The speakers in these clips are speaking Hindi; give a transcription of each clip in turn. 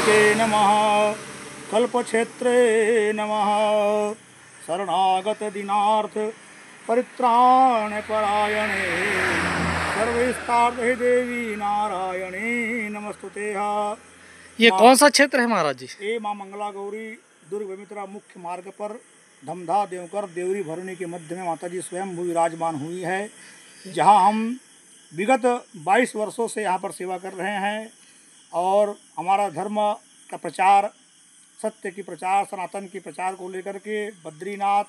कल्पवृक्षाय नमः, कल्पक्षेत्रे नमः, शरणागत दीनार्थ परित्राण परायणे सर्वेस्तार्थ देवी नारायणे नमस्तुते। ये कौन सा क्षेत्र है महाराज जी? ये माँ मंगला गौरी दुर्ग बेमित्रा मुख्य मार्ग पर धमधा देवकर देवरी भरणी के मध्य में माता जी स्वयं भू विराजमान हुई है, जहाँ हम विगत 22 वर्षों से यहाँ पर सेवा कर रहे हैं और हमारा धर्म का प्रचार, सत्य की प्रचार, सनातन की प्रचार को लेकर के बद्रीनाथ,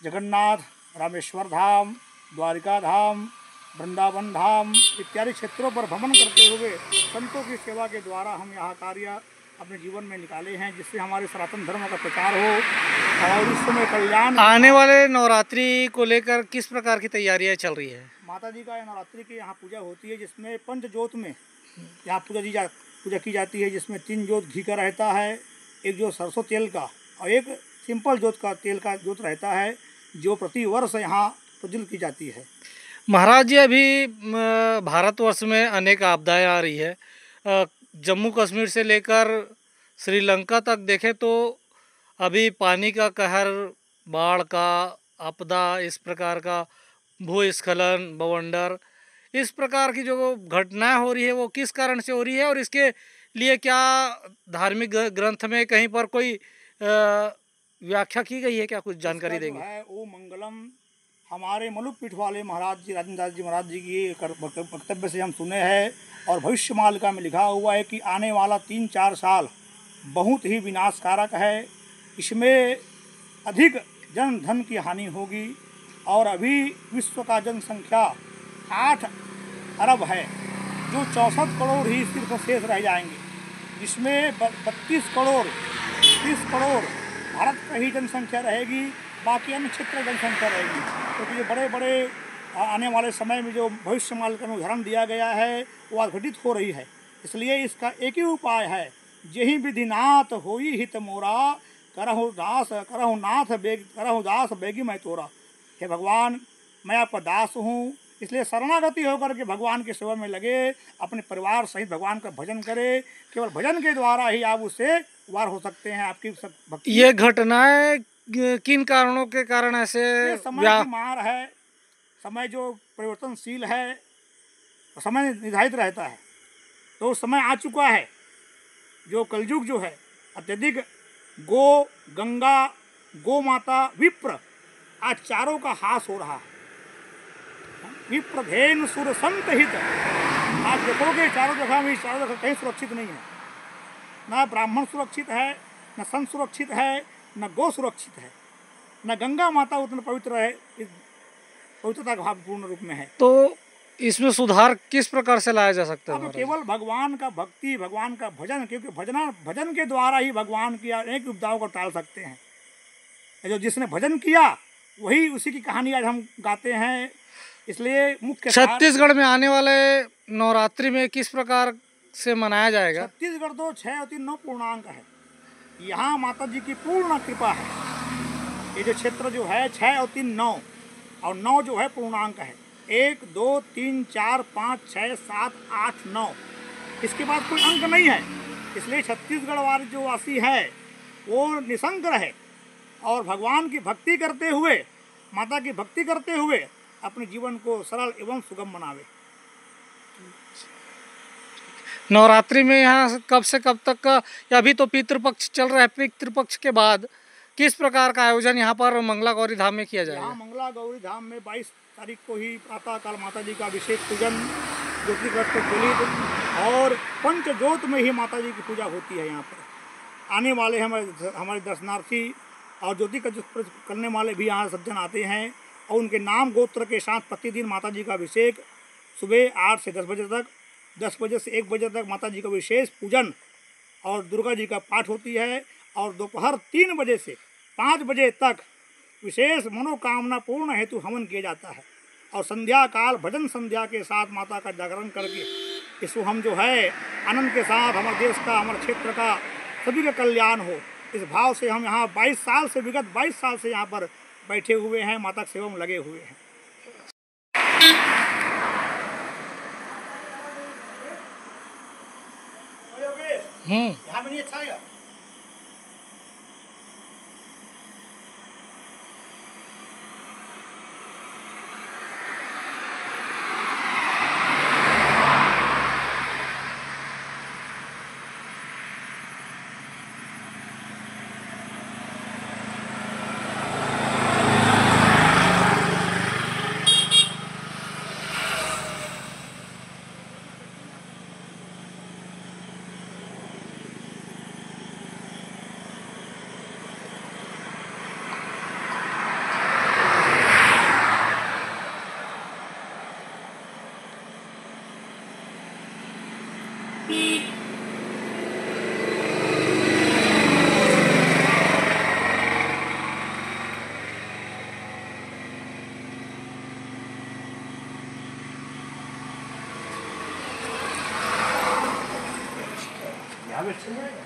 जगन्नाथ, रामेश्वर धाम, द्वारिका धाम, वृंदावन धाम इत्यादि क्षेत्रों पर भ्रमण करते हुए संतों की सेवा के द्वारा हम यहाँ कार्य अपने जीवन में निकाले हैं, जिससे हमारे सनातन धर्म का प्रचार हो और इस समय कल्याण। आने वाले नवरात्रि को लेकर किस प्रकार की तैयारियां चल रही है? माता जी का नवरात्रि की यहाँ पूजा होती है, जिसमें पंच ज्योत में यहाँ पूजा की जाती है, जिसमें 3 ज्योत घी का रहता है, 1 ज्योत सरसों तेल का और 1 सिंपल ज्योत का तेल का ज्योत रहता है, जो प्रति वर्ष यहाँ प्रज्वलित की जाती है। महाराज जी, अभी भारतवर्ष में अनेक आपदाएं आ रही है। जम्मू कश्मीर से लेकर श्रीलंका तक देखें तो अभी पानी का कहर, बाढ़ का आपदा, इस प्रकार का भूस्खलन, बवंडर, इस प्रकार की जो घटनाएं हो रही है वो किस कारण से हो रही है और इसके लिए क्या धार्मिक ग्रंथ में कहीं पर कोई व्याख्या की गई है? क्या कुछ जानकारी देंगे? है ओ मंगलम हमारे मलुक पीठ वाले महाराज जी, राजेंद्र जी महाराज जी की वक्तव्य से हम सुने हैं और भविष्य मालिका में लिखा हुआ है कि आने वाला 3-4 साल बहुत ही विनाशकारक है। इसमें अधिक जन धन की हानि होगी और अभी विश्व का जनसंख्या 8 अरब है, जो 64 करोड़ ही सिर्फ शेष रह जाएंगे, जिसमें 32 करोड़ 30 करोड़ भारत का ही जनसंख्या रहेगी, बाकी अन्य क्षेत्र की जनसंख्या रहेगी। क्योंकि तो ये बड़े बड़े आने वाले समय में जो भविष्य माल का उदाहरण दिया गया है वो आज घटित हो रही है। इसलिए इसका एक ही उपाय है, जेहि विधिनाथ होई हित मोरा, करहु दास बेगी मैं तोरा। हे भगवान, मैं आपका दास हूँ, इसलिए शरणागति होकर के भगवान की सेवा में लगे, अपने परिवार सहित भगवान का भजन करे। केवल भजन के द्वारा ही आप उससे वार हो सकते हैं। आपकी भक्ति। ये घटनाएं किन कारणों के कारण ऐसे? समय की मार है, समय जो परिवर्तनशील है, समय निर्धारित रहता है, तो समय आ चुका है। जो कलयुग जो है अत्यधिक गो, गंगा, गो माता, विप्र, आज चारों का हास हो रहा है। विप्र धेनु सुर संत हित, आप देखोगे चारों जगह में, चारों जगह कहीं सुरक्षित नहीं है। न ब्राह्मण सुरक्षित है, न संत सुरक्षित है, न गो सुरक्षित है, न गंगा माता उतना पवित्र है, इस पवित्रता भावपूर्ण रूप में है। तो इसमें सुधार किस प्रकार से लाया जा सकता है? अब केवल भगवान का भक्ति, भगवान का भजन, क्योंकि भजन के द्वारा ही भगवान की अनेक विपदाओं को टाल सकते हैं। जो जिसने भजन किया वही, उसी की कहानी आज हम गाते हैं। इसलिए मुख्य छत्तीसगढ़ में आने वाले नवरात्रि में किस प्रकार से मनाया जाएगा? छत्तीसगढ़ तो 6 और 3 9 पूर्णांक है। यहाँ माता जी की पूर्ण कृपा है। ये जो क्षेत्र जो है 6 और 3 9 और 9 जो है पूर्णांक है। 1 2 3 4 5 6 7 8 9, इसके बाद कोई अंक नहीं है। इसलिए छत्तीसगढ़ वाले जो वासी है वो निसंक रहे और भगवान की भक्ति करते हुए, माता की भक्ति करते हुए अपने जीवन को सरल एवं सुगम बनावे। नवरात्रि में यहाँ कब से कब तक का, अभी तो पितृपक्ष चल रहा है, पितृपक्ष के बाद किस प्रकार का आयोजन यहाँ पर मंगला गौरी धाम में किया जाएगा? यहाँ मंगला गौरी धाम में 22 तारीख को ही प्रातः काल माता जी का अभिषेक पूजन, ज्योति घट प्रज्वलित और पंच ज्योत में ही माता जी की पूजा होती है। यहाँ पर आने वाले हमारे दर्शनार्थी और ज्योति का करने वाले भी यहाँ सज्जन आते हैं और उनके नाम गोत्र के साथ प्रतिदिन माता जी का अभिषेक सुबह 8 से 10 बजे तक, 10 बजे से 1 बजे तक माता जी का विशेष पूजन और दुर्गा जी का पाठ होती है और दोपहर 3 बजे से 5 बजे तक विशेष मनोकामना पूर्ण हेतु हवन किया जाता है। और संध्या काल भजन संध्या के साथ माता का जागरण करके इसको हम जो है आनंद के साथ हमारे देश का, हमारे क्षेत्र का, सभी का कल्याण हो, इस भाव से हम यहाँ 22 साल से, विगत 22 साल से यहाँ पर बैठे हुए हैं, माता की सेवा में लगे हुए हैं। यहाँ में नहीं अच्छा है। यहाँ पे चल जाएगा।